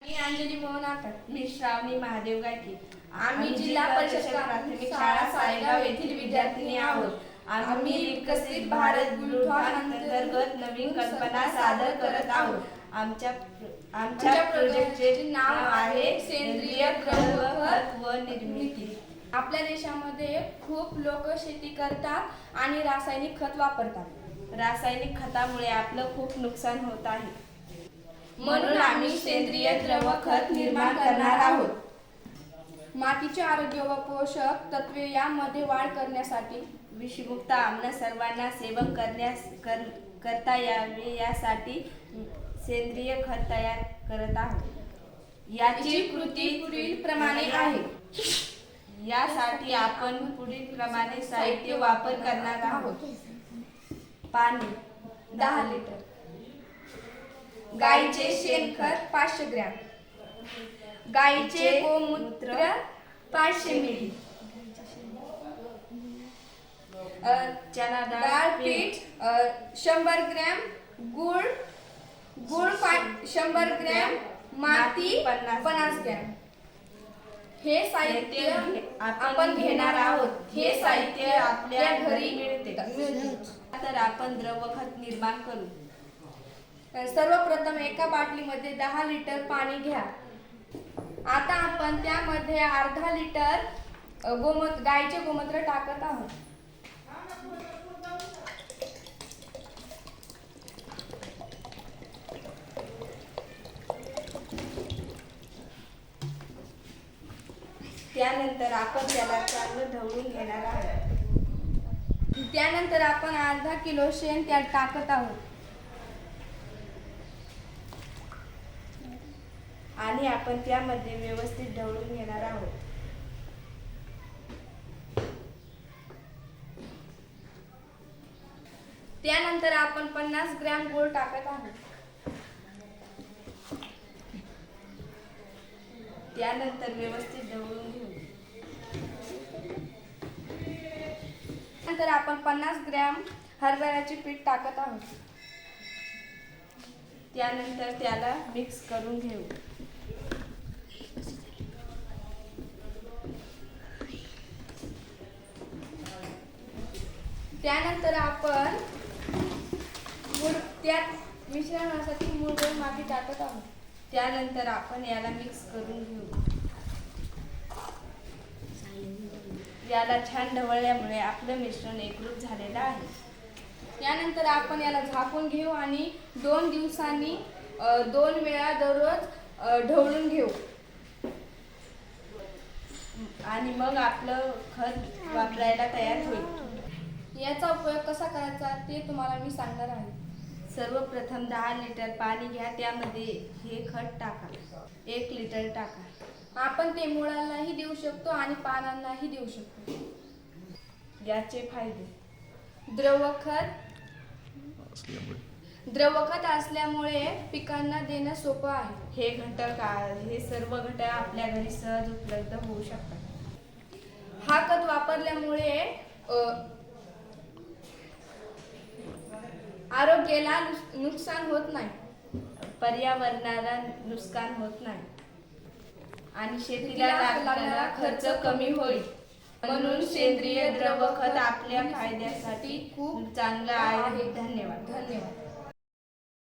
मी अंजली मोहन आकार. मी श्रावणी महादेव गायके. आम्ही जिल्हा परिषद प्राथमिक शाळा सायगाव येथील विद्यार्थिनी आहोत. आम्ही विकसित भारत अंतर्गत नवीन कल्पना सादर करत आहोत. आमच्या प्रोजेक्टचे नाव आहे सेंद्रिय खत व निर्मिती. आपल्या देशामध्ये खूप लोक शेती करतात आणि रासायनिक खत वापरतात. रासायनिक खतामुळे आपलं खूप नुकसान होत आहे. म्हणून आम्ही सेंद्रिय द्रव खत निर्माण करणार आहोत. मातीचे आरोग्य व पोषक तत्वे यामध्ये वाढ करण्यासाठी विषमुक्त आम्ल सर्वांना सेवन करता यावे यासाठी सेंद्रिय खत तयार करत आहोत. याची कृती पुढील प्रमाणे आहे. यासाठी आपण पुढील प्रमाणे साहित्य वापर करणार आहोत. पाणी 10 लिटर, गाईचे शेणखत 500 ग्रॅम, गाईचे गोमूत्र 500 मिली, चना डाळ पीठ 100 ग्रॅम, गुळ 100 ग्रॅम, माती 50 ग्रॅम. हे साहित्य आपण घेणार आहोत. हे साहित्य आपल्या घरी मिळते. तर आपण द्रव खत निर्माण करू. सर्वप्रथम एका बाटलीमध्ये 10 लिटर पाणी घ्या. आता आपण त्यामध्ये अर्धा लिटर गाईचे गोमूत्र टाकत आहोत. त्यानंतर आपण त्याला चांगलं ढवळून घेणार आहोत. त्यानंतर आपण अर्धा किलो शेण त्यात टाकत आहोत आणि आपण त्यामध्ये व्यवस्थित ढवळून घेणार आहोत. त्यानंतर आपण 50 ग्रॅम गूळ टाकत आहोत. त्यानंतर व्यवस्थित ढवळून घेऊ. नंतर आपण 50 ग्रॅम हरभऱ्याचे पीठ टाकत आहोत. त्यानंतर त्याला मिक्स करून घेऊ. त्यानंतर आपण त्यात मिश्रणासाठी मूळभर माती टाकत आहोत. त्यानंतर आपण याला मिक्स करून घेऊ. याला छान ढवळल्यामुळे आपलं मिश्रण एकरूप झालेलं आहे. यानंतर आपण याला झाकून घेऊ आणि 2 दिवसांनी 2 वेळा दररोज ढवळून घेऊ. आणि मग आपलं खत वापरायला तयार होईल. याचा उपयोग कसा करायचा ते तुम्हाला मी सांगणार आहे. सर्वप्रथम 10 लिटर पाणी घ्या. त्यामध्ये हे खत टाका. 1 लिटर टाका. आपण ते मुळांनाही देऊ शकतो आणि पानांनाही देऊ शकतो. याचे फायदे: द्रवखत असल्यामुळे पिकांना देणं सोपं आहे. हे सर्व घटक आपल्या घरी सहज उपलब्ध होऊ शकतात. हा खत वापरल्यामुळे आरोग्याला नुकसान होत नाही, पर्यावरणाला नुकसान होत नाही आणि शेतीला लागणारा खर्च कमी होईल. म्हणून सेंद्रिय द्रव खत आपल्या फायद्यासाठी खूप चांगलं आहे. धन्यवाद.